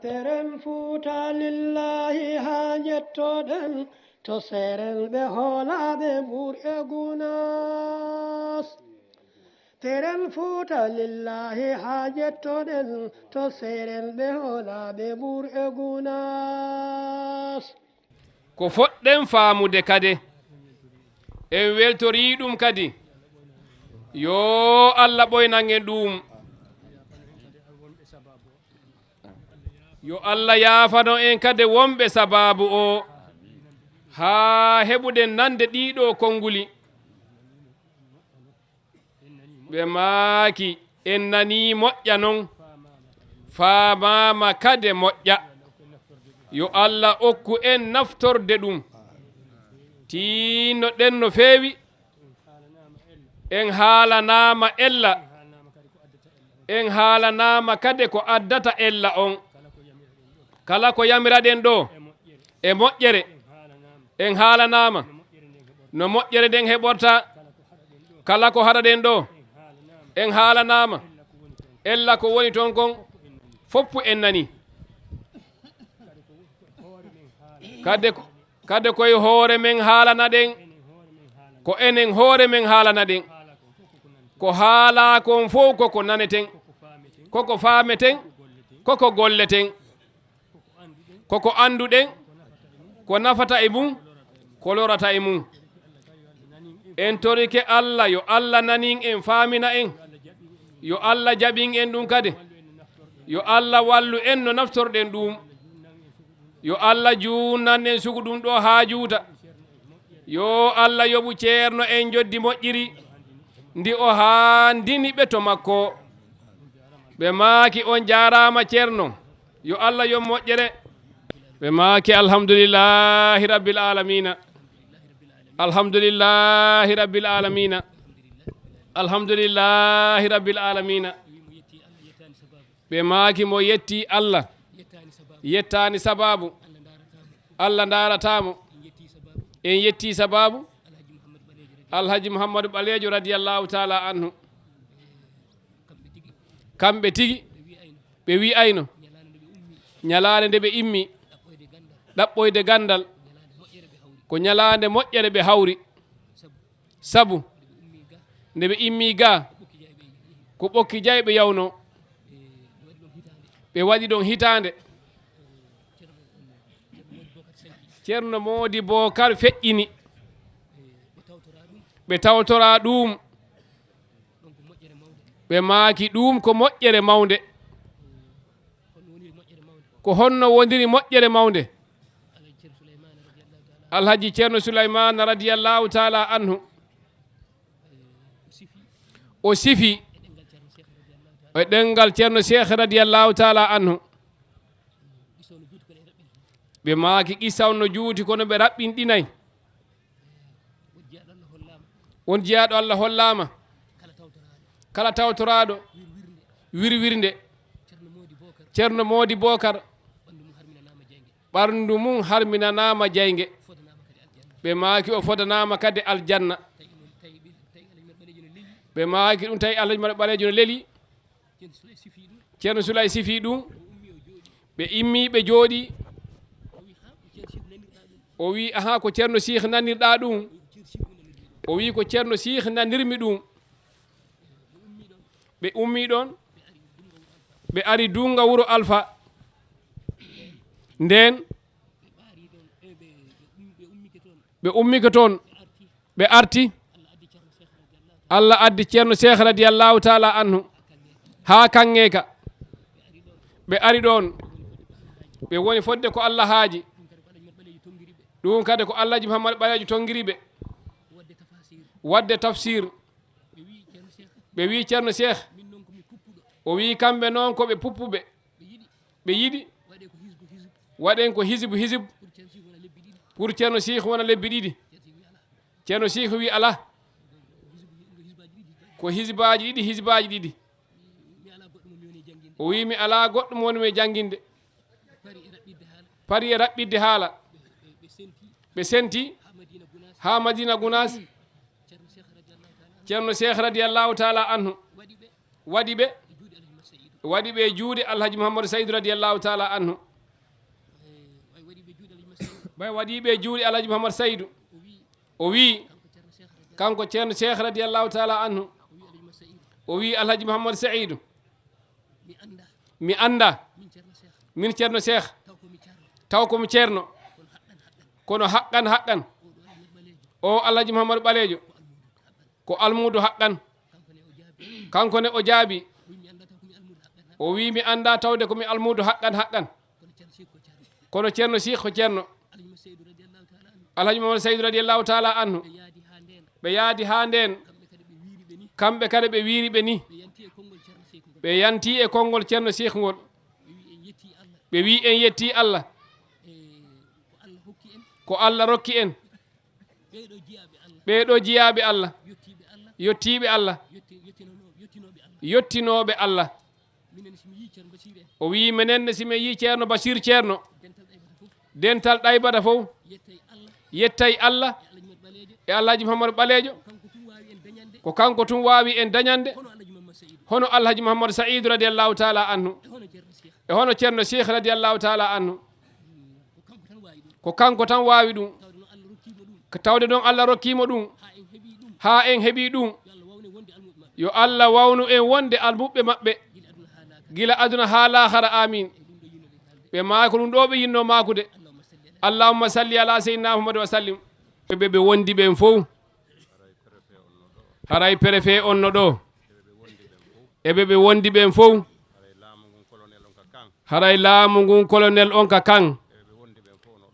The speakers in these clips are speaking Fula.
Peren fuuta lillahi ha jettoɗen to seren ɓe hoolaɓe ɓur'e gunas. Peren fuuta lillahi ha jettoɗen to seren ɓe hoolaɓe ɓur'e gunas. ko foɗɗen faamude kadi en weltori ɗum kadi yo Allah ɓoynangen ɗum yo Allah yaafano en kadi wonɓe sababu o ha heɓuɗen nande ɗiɗo konnguli ɓe maaki en nani moƴƴa non faamama kade moƴƴa yo Allah okku en naftorde ɗum tinno ɗen no feewi en haalanama ella en haalanama kade ko addata ella on kala ko yamiraɗen ɗo e moƴƴere en haalanama no moƴƴere nden heɓorta kala ko haɗaɗen ɗo en haalanama ella ko woni toon kon foppu en nani kade koye hoore men haalana ɗen ko enen hoore men haalana ɗen ko haala kon fof koko naneten koko faameten koko golleten koko anduɗen ko nafata e mum ko lorata e mum en torike Allah yo Allah nanin en faamina en yo Allah jaɓin en ɗum kadi yo Allah wallu en no naftorɗen ɗum yo Allah junnan en sugu ɗum ɗo ha juuta yo Allah yoɓu ceerno en joddi moƴƴiri ndi o haandini ɓe to makko ɓe maaki on jarama ceerno yo Allah yo moƴƴere ɓe maaki alhamdulillahi rabbil alamina alhamdulillahi rabbil alamina alhamdulillahi rabbil alamina ɓe maaki mo yetti Allah yettani sababu Allah daratamo en yetti sababu alhaji Mouhamadou Ɓalejo radiyallahu taala anhu kamɓe tigi ɓe wi ayno ñalade nde ɓe immi ɗaɓɓoyde gandal ko ñalade moƴƴere ɓe hawri sabu nde ɓe immi ga ko ɓokki jaye ɓe yawno ɓe waɗi ɗon hitande ceerno Mody Bocar feƴƴini ɓe tawtora ɗum ɓe maaki ɗum ko moƴƴere mawde ko honno wondiri moƴƴere mawde alhaji ceerno Souleymane radiyallahu taala anhu o sifi e ɗengal ceerno Cheikh radiyallahu taala anhu ɓe maaki qissawno juuti kono ɓe raɓɓinɗinayi won jeyaɗo Allah hollama kala tawtoraɗo wirwirnde ceerno Mody Bocar ɓarndu mum harminanama jayge ɓe maaki o fodanama kadi aljanna ɓe maaki ɗum tawi Alhaji Ɓalejo no leeli ceerno Soulay sifi ɗum ɓe immi ɓe jooɗi o wi aha ko ceerno Cheikh nanirɗa ɗum o wi ko ceerno Cheikh nanirmi ɗum ɓe ummi ɗon ɓe ari dunga wuro Alpha nden ɓe ummike toon ɓe arti Allah addi ceerno Cheikh radiyallahu taala anhu ha kangeka ɓe ari ɗon ɓe woni fodde ko Allah haaji ɗum kadi ko Alhaji Mouhamadou Ɓalejo tongiriɓe wadde tafsir ɓe wi ceerno Cheikh o wi kamɓe noon koɓe puppuɓe ɓe yiɗi waɗen ko hisibu pour ceerno Cheikh wona lebbi ɗiɗi ceerno Cheikh wi ala ko hisibaji ɗiɗi o wi mi ala goɗɗum woni me jangguinde pari e raɓɓidde haala ɓe senti ha Madina Gounas ceerno Cheikh radiyallahu taala anhu waɗi ɓe waɗi ɓe juuɗe alhaji mouhamadou saydou radiallahu taala anhu ɓay waɗi ɓe juuɗe alhaji mouhamadou saydou o wi kanko ceerno cheikh radiallahu taala anhu o wi alhaji mouhamadou saydou mi anda min ceerno cheikh taw komi ceerno kono haqqan o alhaji mouhamadou ɓaleejo ko almudo haqqan kanko ne o jaabi o wi mi anda tawde komi almudo haqqan kono ceerno sikh ko ceerno alhaji mouhamadou saydou radiallahu taala anhu ɓe yaadi ha nden kamɓe kadi ɓe wiiri ɓe ni ɓe yanti e konngol ceerno sikh ngol ɓe wi en yetti allah ko allah rokki en ɓeɗo jiyaɓe allah yettiɓe allah yettinoɓe allah o wi menenne simi yi ceerno basir ceerno dental ɗaybata fof yettay allah e alhaji mouhamadou ɓaleejo ko kanko tun wawi en dañande hono alhaji mouhamadou saidou radiallahu taala anhu e hono ceerno cheikh radiallahu taala anhu ko kanko tan wawi ɗum tawde ɗon allah rokkimo ɗum ha en heeɓi ɗum yo allah wawnu en wonde almuɓɓe maɓɓe gila aduna ha lahara amin ɓe maako ɗum ɗo ɓe yinno makude allahumma salli ala seydina muhammad wa sallim ɓe wondi ɓen fof haray préfet on no ɗo eɓe ɓe wondi ɓen fof haray laamu ngun colonel on ka kan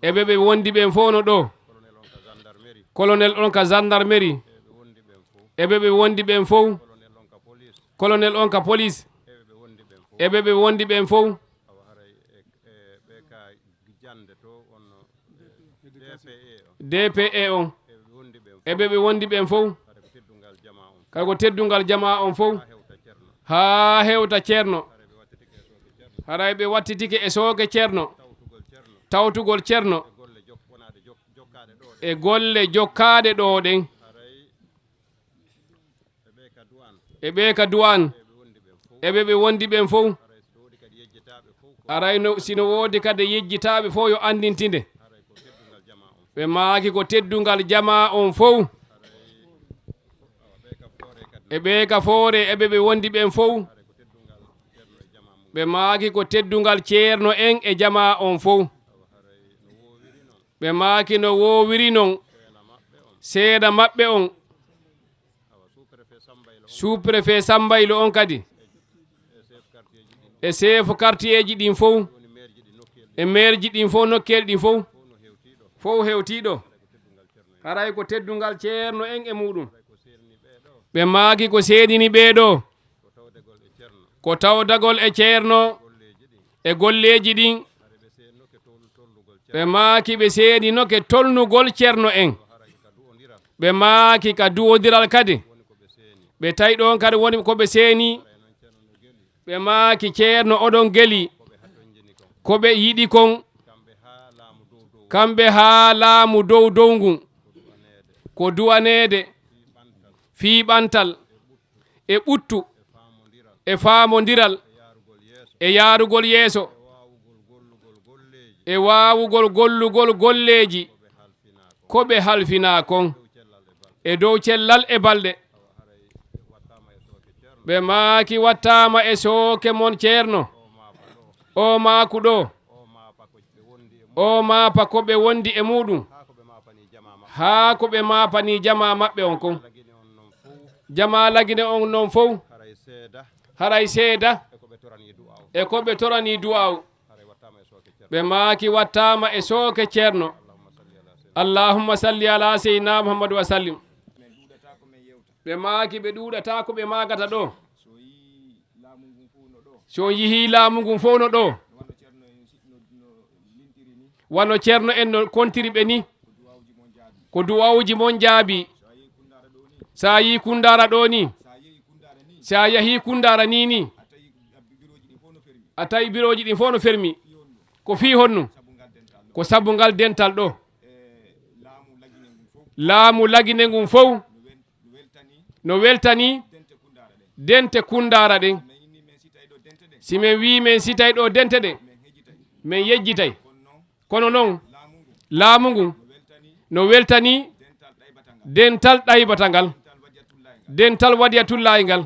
eɓe ɓe wondi ɓen fof no ɗo colonel on ka gendarmerie eɓe ɓe wondi ɓen fof colonel on ka police eɓe ɓe wondi ɓen fof dpe on eɓe ɓe wondi ɓen fof kay ko teddungal jama on fof ha hewta ceerno haray ɓe wattitike e sooke ceerno tawtugol ceerno e golle jokkade ɗo ɗen e ɓe ka duwan eɓe ɓe wondi ɓen fof aray no sino woodi kadi yejjitaɓe fof yo andintinde ɓe maaki ko teddungal jama on fof e ɓe ka foore eɓe ɓe wondi ɓen fof ɓe maaki ko teddungal ceerno en e jama on fof ɓe maaki no wowiri non seeɗa maɓɓe on sous préfet sambaylo on kadi e chef quartier ji ɗin fof e maire ji ɗin fof nokkeɗe ɗin fof fof hewtiɗo haray ko teddungal ceerno en e muɗum ɓe maaki ko seedini ɓeeɗo ko tawdagol e ceerno e golleji ɗin ɓe maaki ɓe seedino ke tolnugol ceerno en ɓe maaki ka duwodiral kadi ɓe tawi ɗon kadi woni koɓe seeni ɓe maaki ceerno oɗon geli koɓe yiɗi kon kamɓe ha laamu dow ngun ko duwanede fii ɓantal e ɓuttu e faamodiral e yaarugol yeeso e waawugol gollugol golleeji ko ɓe halfina kon e dow cellal e balɗe ɓe maaki wattama e sooke mon ceerno o maaku ɗo o maapa ko ɓe wondi e muɗum haa ko ɓe maapani jama maɓɓe on kon jama lagine on non fof haray seeda e ko ɓe torani du'aw ɓe maaki wattama e sooke ceerno allahumma salli ala seydina muhammadu wa sallim ɓe maaki ɓe ɗuuɗata ko ɓe maagata ɗo so yihi laamu ngun fof no ɗo wano ceerno en no kontiri ɓe ni ko duwawuji mon jaabi sa yi kundara ɗo ni sa yahi kundara ni a tawi biroji ɗin fof no fermi ko fi honnu ko sabu ngal dental ɗo laamu lagine ngun fof no weltani dente kundara ɗen si min wi min sitay ɗo dente ɗen min yejjitay kono noon laamu ngun no weltani dental ɗaybata ngal dental wadiyatullahi ngal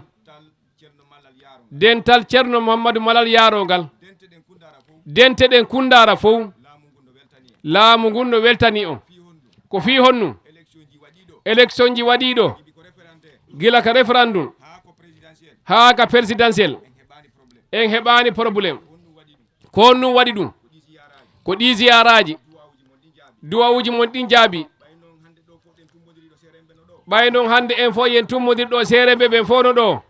dental ceerno mouhammadou malal yaro ngal dente ɗen kundara fof laamu ngun no weltani on ko fi honnu élection ji waɗiɗo gila ka référendum haa ka présidentiel en heɓani probléme ko honnum waɗi ɗum ko ɗi ziyaraji duwawuji mon ɗin jaabi ɓay noon hande en fof yen tummodir ɗo seeremɓe ɓen fof no ɗo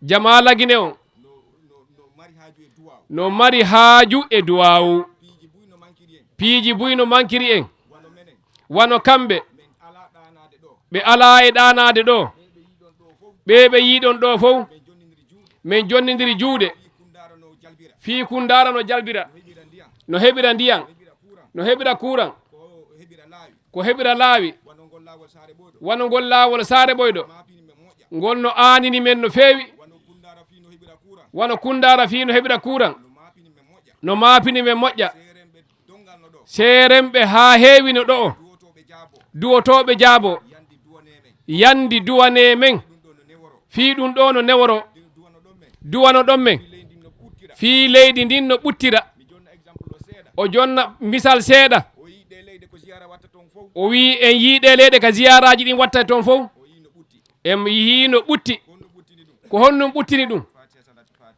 jamala guine o no mari haaju e duwawu piiji buyno mankiri en wano kamɓe ɓe ala e ɗanade ɗo ɓe yiɗon ɗo fof min jonnidiri juuɗe fii kundara no jalbira no heɓira ndiyan no heɓira courant ko heɓira laawi wano ngol laawol saare ɓoyɗo ngol no aanini men no feewi wano kundara fii no heɓira courant no maapini men moƴƴa seeremɓe haa heewi no ɗo o duwotoɓe jaabo yandi duwane men fii ɗum ɗo no neworo duwano ɗon men fii leydi ndin no ɓuttira o jonna misal seeɗa o wi en yiiɗe leyɗe ka ziyaraji ɗin watta toon fof en yii no ɓutti ko honnum ɓuttini ɗum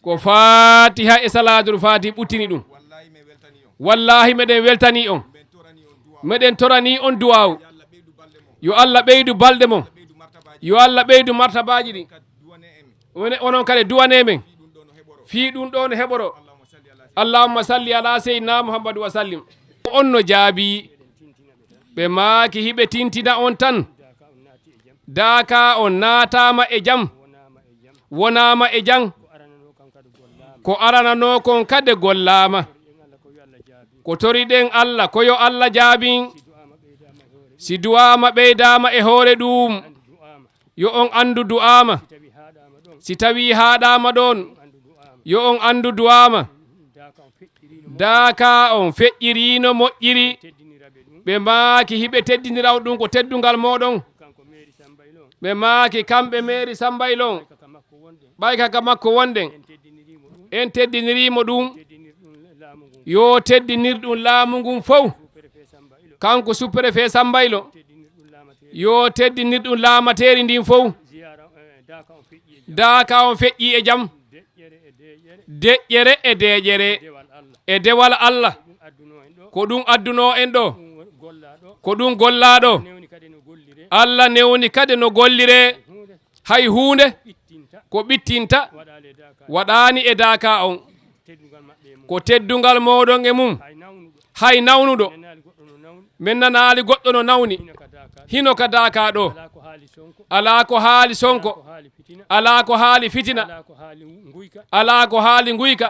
ko fatiha e salatul fati ɓuttini ɗum wallahi meɗen weltani on meɗen torani on duwawu yo Allah ɓeydu balɗe mon yo Allah ɓeydu martabaji ɗin onon kadi duwane men fii ɗum ɗo no heɓoro allahumma salli ala seydina muhammadou wa sallim on no jaabi ɓe maaki hiɓe tintina on tan daaka on naatama e jam wonama e jam ko aranano kon kade gollama ko toriɗen Allah koyo Allah jaabin si du'ama ɓeydama e hoore ɗum yo on andu du'ama si tawi haɗama ɗon yo on andu du'ama daaka on feƴƴirino moƴƴiri ɓe maaki hiɓe teddiniraw ɗum ko teddungal moɗon ɓe maaki kamɓe mairi sambaylon ɓay kaka makko wonɗen en teddinirimo ɗum yo teddinir ɗum laamu ngun fof kanko sous-préfet sambaylo yo teddinir ɗum laamateri ndin fof daaka on feƴƴi e jam deƴƴere e deƴere e dewal Allah ko ɗum adduno en ɗo ko ɗum gollaɗo Allah newni kadi no gollire hay hunde ko ɓittinta waɗani e daaka on ko teddungal moɗon e mum hay nawnuɗo min nanali goɗɗo no nawni hino ka daaka ɗo ala ko haali sonko ala ko haali fitina ala ko haali nguyka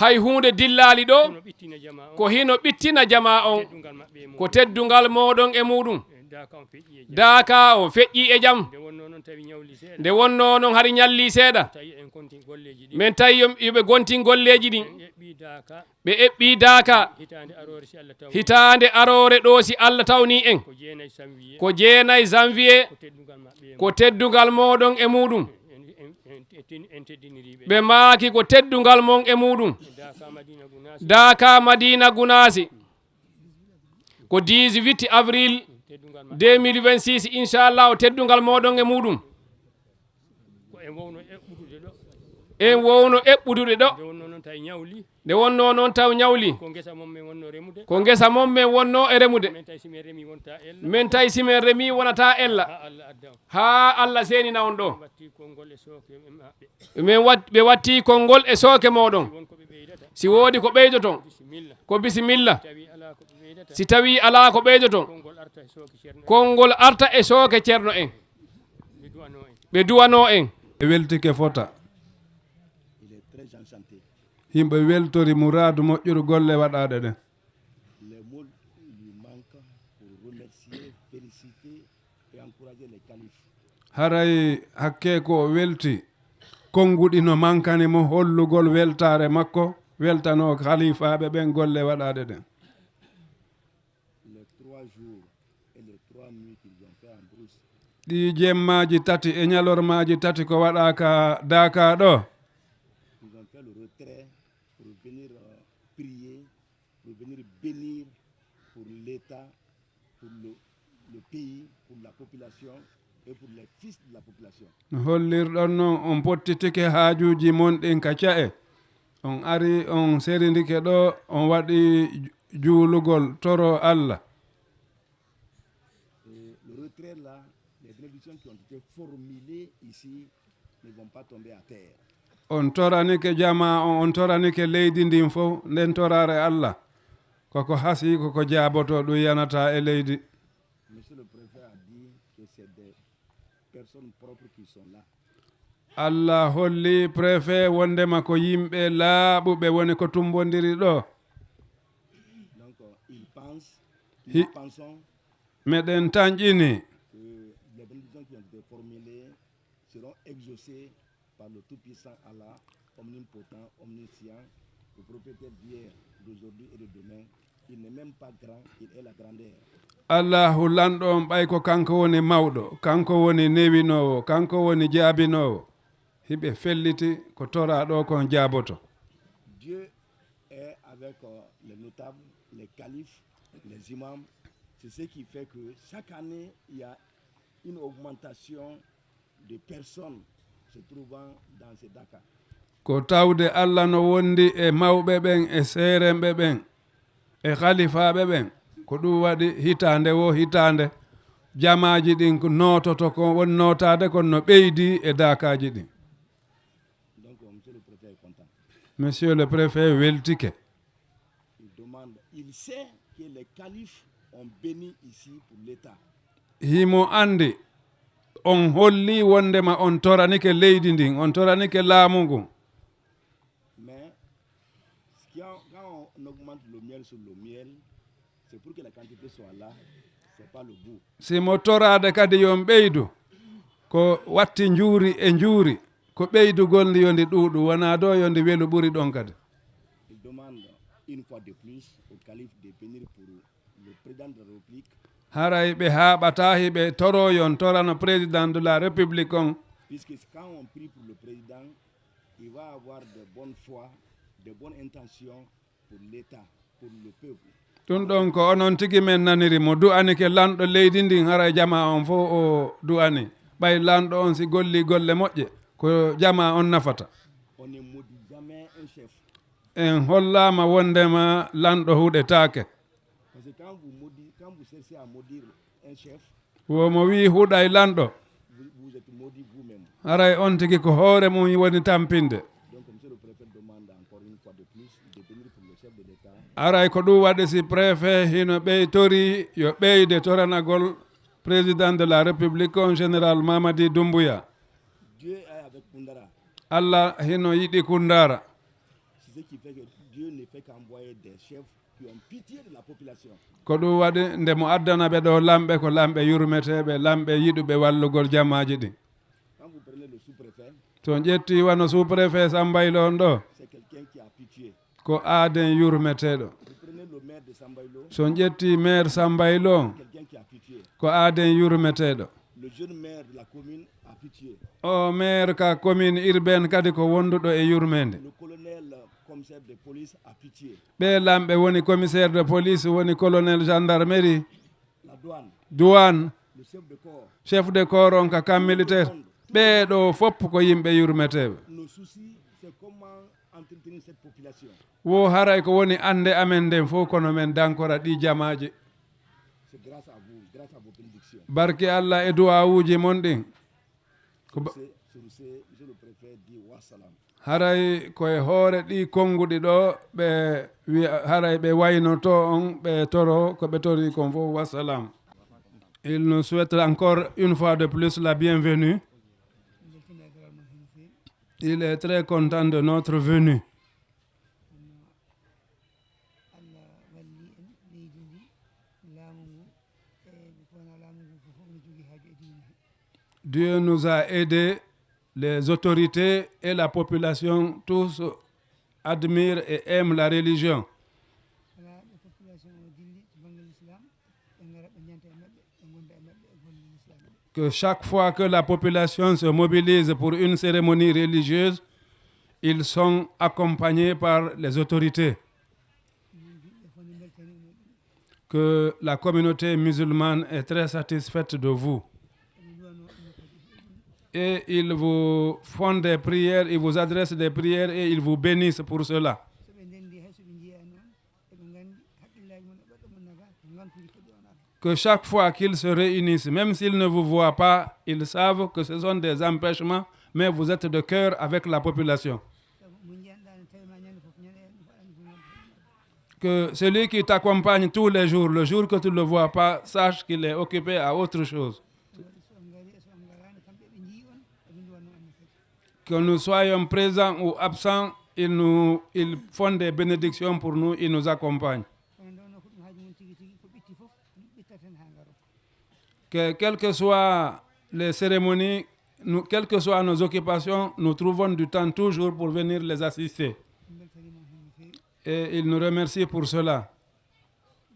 hay hunde dillali ɗo ko hino ɓittina jama on ko teddungal moɗon e muɗum daaka on feƴƴi e jam nde wonno noon hari ñalli seeɗa min tawi yoɓe gontin golleji ɗin ɓe eɓɓi daaka hitande arore ɗo si Allah tawni en ko 9 janvier ko teddungal moɗon e muɗum ɓe maaki ko teddungal mon e muɗum daaka madina gunasi ko 18 avril 2026 inchallah o teddungal moɗon e muɗum en wowno eɓɓudude ɗo nde wonno noon taw ñawli ko gesa mom men wonno e remude min tawi simin remi wonata ella ha Allah senina on ɗo ɓe watti konngol e sooke moɗon si woodi ko ɓeydoton ko bisimilla si tawi ala ko ɓeydoton konngol arta e sooke ceerno en ɓe duwano en e weltike fota yimɓe weltori mouradu moƴƴuru golle waɗaɗe ɗen haray hakke ko welti konguɗi no mankani mo hollugol weltare makko weltano khalifaɓe ɓen golle waɗade ɗen. Les 3 jours et les 3 nuits qu'ils ont fait en brousse, ɗi jemmaji tati e ñalormaji tati ko waɗaka Daka ɗo ils ont fait le retrait pour venir prier, pour venir bénir pour l'État, pour le pays, pour la population et pour les fils de la population. no hollirɗon noon on pottitike haajuji monɗin ka ca'e on ari on serindike ɗo on waɗi juulugol toro Allah. Et le retrait là, les bénédictions qui ont été formulées ici ne vont pas tomber à terre. On toranike jama on toranike leydi ndin fof nden torare Allah koko hasi koko jaaboto ɗum yanata e leydi. Monsieur le préfet a dit que c'est des personnes propres qui sont là. Allah holli préfet wondema ko yimɓe laaɓuɓe woni ko tumbodiri ɗo. Donc ils pensent, Hi- nous pensons meɗen tañƴini que les bénédictions qui ont été formulées seront exaucées par le Tout-Puissant Allah, omnipotent, omniscient, le propriétaire d'hier, d'aujourd'hui et de demain. Il n'est même pas grand, il est la grandeur. Allahu lanɗo on ɓay ko kanko woni mawɗo kanko woni newinowo kanko woni jaabinowo hiɓe felliti ko tora ɗo kon jaaboto. Dieu est avec les notables, les califes, les imams. C'est ce qui fait que chaque année, il y a une augmentation de personnes se trouvant dans ces Dakar. Ko tawde Allah no wondi e mawɓe ɓen e seeremɓe ɓen e khalifaɓe ɓen ko ɗum waɗi hitande wo hitande jamaji ɗin ko nototo ko woni notade kon no ɓeydi e dakaji ɗin. Donc, monsieur le préfet est content. Monsieur le préfet weltike Il demande, il sait que les califes ont béni ici pour l'État. himo andi on holli wondema on toranike leydi ndin on toranike laamu ngun. Mais quand on augmente le miel sur le miel, c'est pour que la quantité soit là, c'est pas le goût. simo torade kadi yon ɓeydu ko watti njuuri e njuuri ko ɓeydugol ndi yondi ɗuuɗu wona do yondi welu ɓuri ɗon kadi. Il demande une fois de plus au calife de venir pour le président de la République, haray ɓe haaɓata hiɓe toroyon torano président de la république on puisque quand on prie pour le président, il va avoir de bonnes foi, de bonnes intentions pour l'État, pour le peuple. ɗum ɗon ko onon tigi men naniri mo du'anike lanɗo leydi ndin haray jama on fof o du'ani ɓay lanɗo on si golli golle moƴƴe ko jama on nafata. On ne maudit jamais un chef. en hollama wondema lanɗo huɗetake Parce que quand vous cherchez à maudire un chef, womo wi huɗay lanɗo vous êtes maudit vous-même. haray on tigi ko hoore mum woni tampinde. Donc, monsieur le préfet demande encore une fois de plus de venir pour le chef de l'État. aray ko ɗum waɗi si préfet hino ɓey tori yo ɓeyde toranagol président de la république on général Mamadi Doumbouya. Dieu est avec Kundara. Allah hino yiɗi Kundara. C'est ce qui fait que Dieu ne fait qu'envoyer des chefs qui ont pitié de la population. ko ɗum waɗi nde mo addana ɓe ɗo lamɓe ko lamɓe yurmeteɓe lamɓe yiɗuɓe wallugol jamaji ɗin. Quand vous prenez le sous-préfet, so ƴetti wano sous préfet Sambaylo on ɗo c'est quelqu'un qui a pitié. ko aaden yurmeteɗo. Vous prenez le maire de Sambaïlo, so ƴetti maire Sambaylo on quelqu'un qui a pitié. ko aaden yurmeteɗo. Le jeune maire de la commune a pitié. o maire ka commune urbaine kadi ko wonduɗo e yurmede. Le colonel commissaire de police a pitié. ɓe lamɓe woni commissaire de police woni colonel gendarmerie La douane, douane le chef de corps. chef de corps on ka kam militaire ɓeɗo fopp ko yimɓe yurmeteɓe. Nos soucis, c'est comment entretenir cette population. wo haray ko woni ande amen nden fof kono men dankora ɗi jamaji. C'est grâce à vous, grâce à vos bénédictions. barke Allah e duwawuji mon ɗin ko Sur ce, monsieur le préfet dit wassalam. haray koye hoore ɗi konnguɗi ɗo ɓe haray ɓe waynoto on ɓe toro ko ɓe tori kon fof wassalam. Il nous souhaite encore une fois de plus la bienvenue. Il est très content de notre venue. Dieu nous a aidés les autorités et la population tous admirent et aiment la religion. ala ɓe population o dilli to banggal l'islam ɓe ngara ɓe ñanta e maɓɓe ɓe gonda e maɓɓe e golle l'islam Que chaque fois que la population se mobilise pour une cérémonie religieuse, ils sont accompagnés par les autorités. min julɓe fof ne beltanino ɗum Que la communauté musulmane est très satisfaite de vous. eɓe duwano ɗum kadi Et ils vous font des prières, ils vous adressent des prières et ils vous bénissent pour cela. soɓe ndendi hay soɓe jiiya noon eɓe gandi haqqillaji mon e ɓoɗɗo mon naga ko gantuji koɗi on ara Que chaque fois qu'ils se réunissent, même s'ils ne vous voient pas, ils savent que ce sont des empêchements, mais vous êtes de cœur avec la population. sabu mo jiyanɗa ne tawi ma ñande foof ñande en ɗum faɗani ko ñande Que celui qui t'accompagne tous les jours, le jour que tu ne le vois pas, sache qu'il est occupé à autre chose. ɗum waɗi so on gari e so on garani kamɓe ɓe jii on eɓe duwanno on kadi Que nous soyons présents ou absents, ils font des bénédictions pour nous, ils nous accompagnent. kono nde wonno ko ɗum haaji mon tigui tigui ko ɓitti foof ɗum ɓittaten ha garo Que quelles que soient les cérémonies, quelles que soient nos occupations, nous trouvons du temps toujours pour venir les assister. ɗum beltanimon hen no fewi Et ils nous remercient pour cela.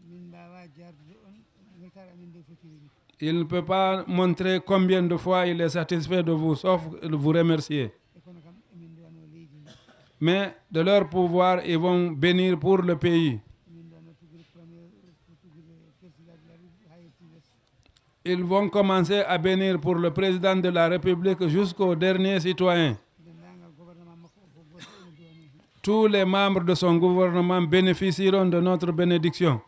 min mbawa jardude on weltare amen nde fotiri ni Il ne peut pas montrer combien de fois il est satisfait de vous, sauf de vous remercier. e kono kam emin duwano leydi ndi Mais de leur pouvoir, ils vont bénir pour le pays. emin duwano tuggude premier tuggude président de la république ha yetti less Ils vont commencer à bénir pour le président de la République jusqu'au dernier citoyen. dendagal gouvernement makko o fof goto ene duwano hen Tous les membres de son gouvernement bénéficieront de notre bénédiction.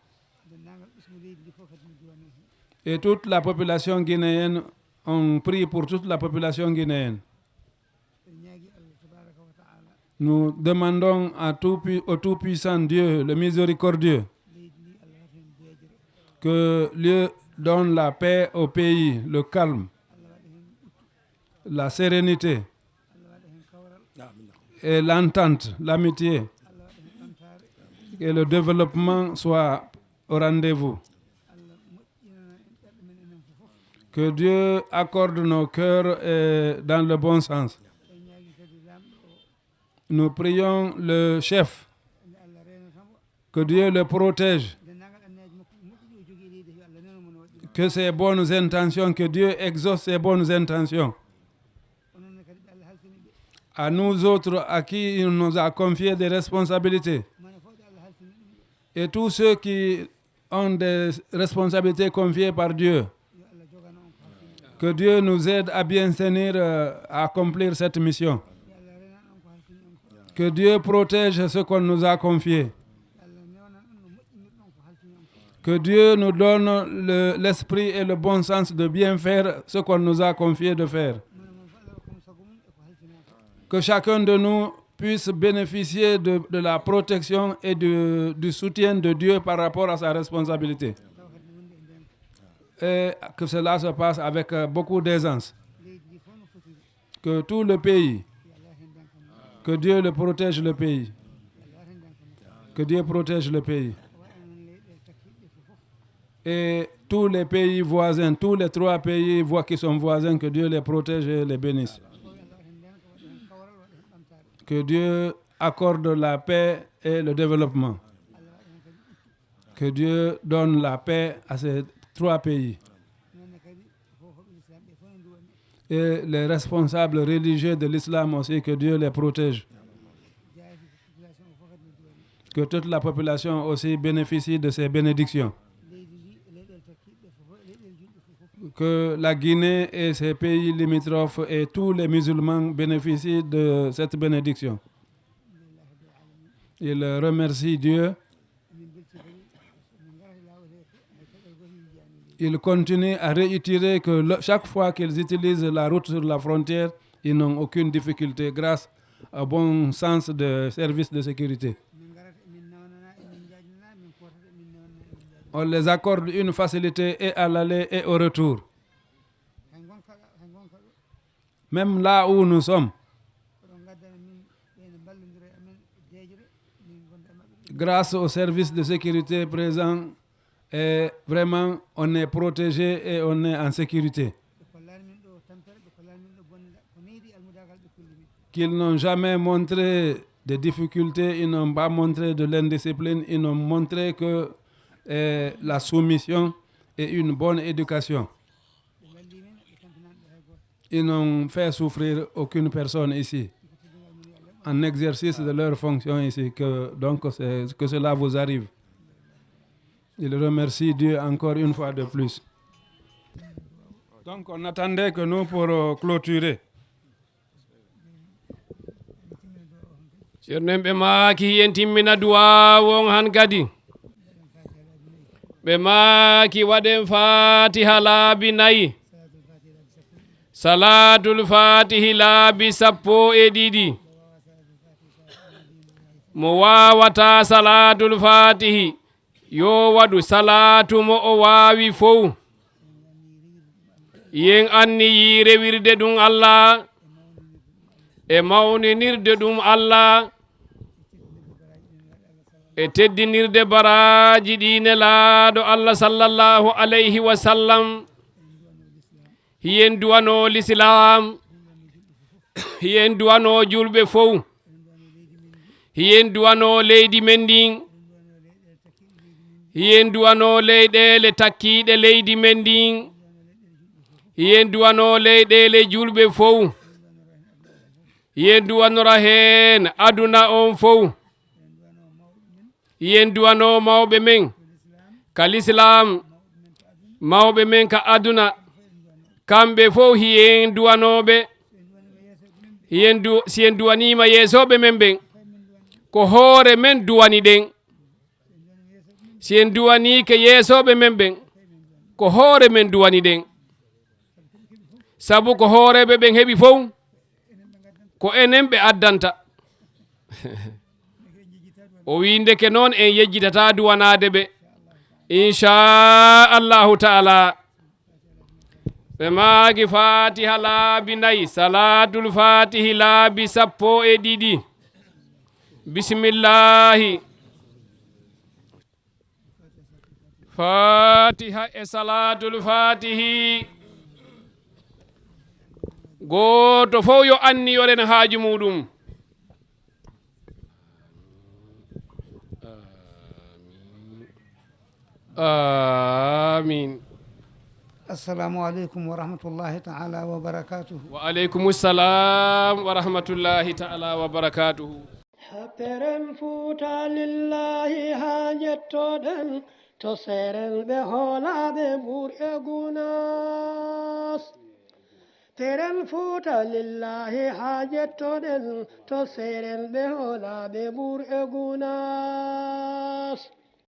dendagal ɓismo leydi ndi fof kadi ne duwano hen Et toute la population guinéenne, on prie pour toute la population guinéenne. en ñaagui Allah tabaraka wa taala Nous demandons au Tout-Puissant Dieu, le miséricordieux, leydi ndi Allah waɗa hen deejere que Dieu donne la paix au pays, le calme, Allah waɗa hen ɓuttu la sérénité Allah waɗa hen kawral et l'entente, l'amitié, Allah waɗa hen ɓamtare que le développement soit au rendez-vous. Allah moƴƴinana en ɓerɗe men enen fof Que Dieu accorde nos cœurs dans le bon sens. en ñaagui kadi lamɗo o Nous prions le chef, nde Allah renatamo que Dieu le protège, dendagal annaji makko ɗi moƴƴuɗi o jogui leydi yo Allah nenomo no waɗiri que ses bonnes intentions, que Dieu exauce ses bonnes intentions. ononne kadi ɓe Allah halfini ɓe À nous autres, à qui il nous a confié des responsabilités, mone fof ɗe Allah halfini ɗum ɓe et tous ceux qui ont des responsabilités confiées par Dieu, yo Allah jogano on ko halfini que Dieu nous aide à bien tenir, à accomplir cette mission. yo Allah renan on ko halfini on ko Que Dieu protège ce qu'on nous a confié. yo Allah newnan on no moƴƴinirɗon ko halfini on ko Que Dieu nous donne l'esprit et le bon sens de bien faire ce qu'on nous a confié de faire. mone mon fof Allah hokkamo sago mum eko halfinaka Que chacun de nous puisse bénéficier de la protection et du soutien de Dieu par rapport à sa responsabilité. taw kadi ne wondi e nden Et que cela se passe avec beaucoup d'aisance. leydi ndi fof no fotiri Que tout le pays, yo Allah hen dankamo que Dieu le protège le pays. yo Allah waɗa hen dankamo Que Dieu protège le pays. o waɗa noon leyɗele takkiɗe ɗe fof Et tous les pays voisins, tous les 3 pays qui sont voisins, que Dieu les protège et les bénisse. fof yo Allah waɗa hen denka waɗa hen kawral waɗa hen ɓamtare Que Dieu accorde la paix et le développement. Allah waɗa hen kadi ɓuttu Que Dieu donne la paix à ces 3 pays. nonne kadi fofoɓe l'islam ɓe fof ne duwani Et les responsables religieux de l'islam aussi, que Dieu les protège. jaafi population o fof kadi ne duwani Que toute la population aussi bénéficie de ces bénédictions. leydi ndi e leyɗele takkiɗe ɗe fof e leyɗele julɓe fof Que la Guinée et ses pays limitrophes et tous les musulmans bénéficient de cette bénédiction. Il remercie Dieu. min belti kadi min garata lawol he hay caɗele goto yijani leydi Il continue à réitérer que chaque fois qu'ils utilisent la route sur la frontière, ils n'ont aucune difficulté grâce au bon sens des services de sécurité. min garata emin nawanana emin jaajinana min potata emin nawanana emin jaajina On les accorde une facilité et à l'aller et au retour. hay gonka ɗo Même là où nous sommes, oɗon gaddana min ɓene ballodira e amen deejere min gonda e maɓɓe grâce aux services de sécurité présents, et vraiment on est protégé et on est en sécurité. ɓe kollani min ɗo tampere ɓe kollani min ɗo bonneɗa ko neydi almudaka qu'ils n'ont jamais montré de difficultés, ils n'ont pas montré de l'indiscipline, ils n'ont montré que la soumission et une bonne éducation. Ils n'ont fait souffrir aucune personne ici, en exercice de leur fonction ici, donc que cela vous arrive. Il remercie Dieu encore une fois de plus. Donc on attendait que nous pour clôturer. ceerno en ɓe maaki hiyen timmina duwa won han kadi ɓe maaki waɗen fatiha laabi nayi salatul fatihi laabi sappo e ɗiɗi mo wawata salatul fatihi yo waɗu salatu mo o wawi fow yen anniyi rewirde ɗum allah e mawninirde ɗum allah e teddinirde baraji ɗine laaɗo allah sallallahu alayhi wa sallam hiyen duwano l'islam hiyen duwano julɓe fow hiyen duwano leydi men ndin hiyen duwano leyɗele takkiɗe leydi men ndin hiyen duwano leyɗele julɓe fow hiyen duwanora hen aduna on fow hiyen duwano mawɓe men ka l'islam mawɓe men ka aduna kamɓe fof hiyen duwanoɓe si en duwanima yeesoɓe men ɓen ko hoore men duwani ɗen si en duwanike yeesoɓe men ɓen ko hoore men duwani ɗen sabu ko hooreɓe ɓen heeɓi fof ko enen ɓe addanta o wi ndeke noon en yejjitata duwanade ɓe inchallahu taala ɓe maagi fatiha laabi nayi salatul fatihi laabi sappo e ɗiɗi bisimillahi fatiha e salatul fatihi goto fof yo anni yoren haaju muɗum amin assalamu aleykum wa rahmatullahi taala wa barakatuhu wa aleykum salam wa rahmatullahi taala wa barakatuhu happeren fuuta lillahi ha jettoɗen to seren ɓe hoolaɓe ɓuur e gunas teren fuuta lillahi ha jettoɗen to seren ɓe hoolaɓe ɓuur e gunas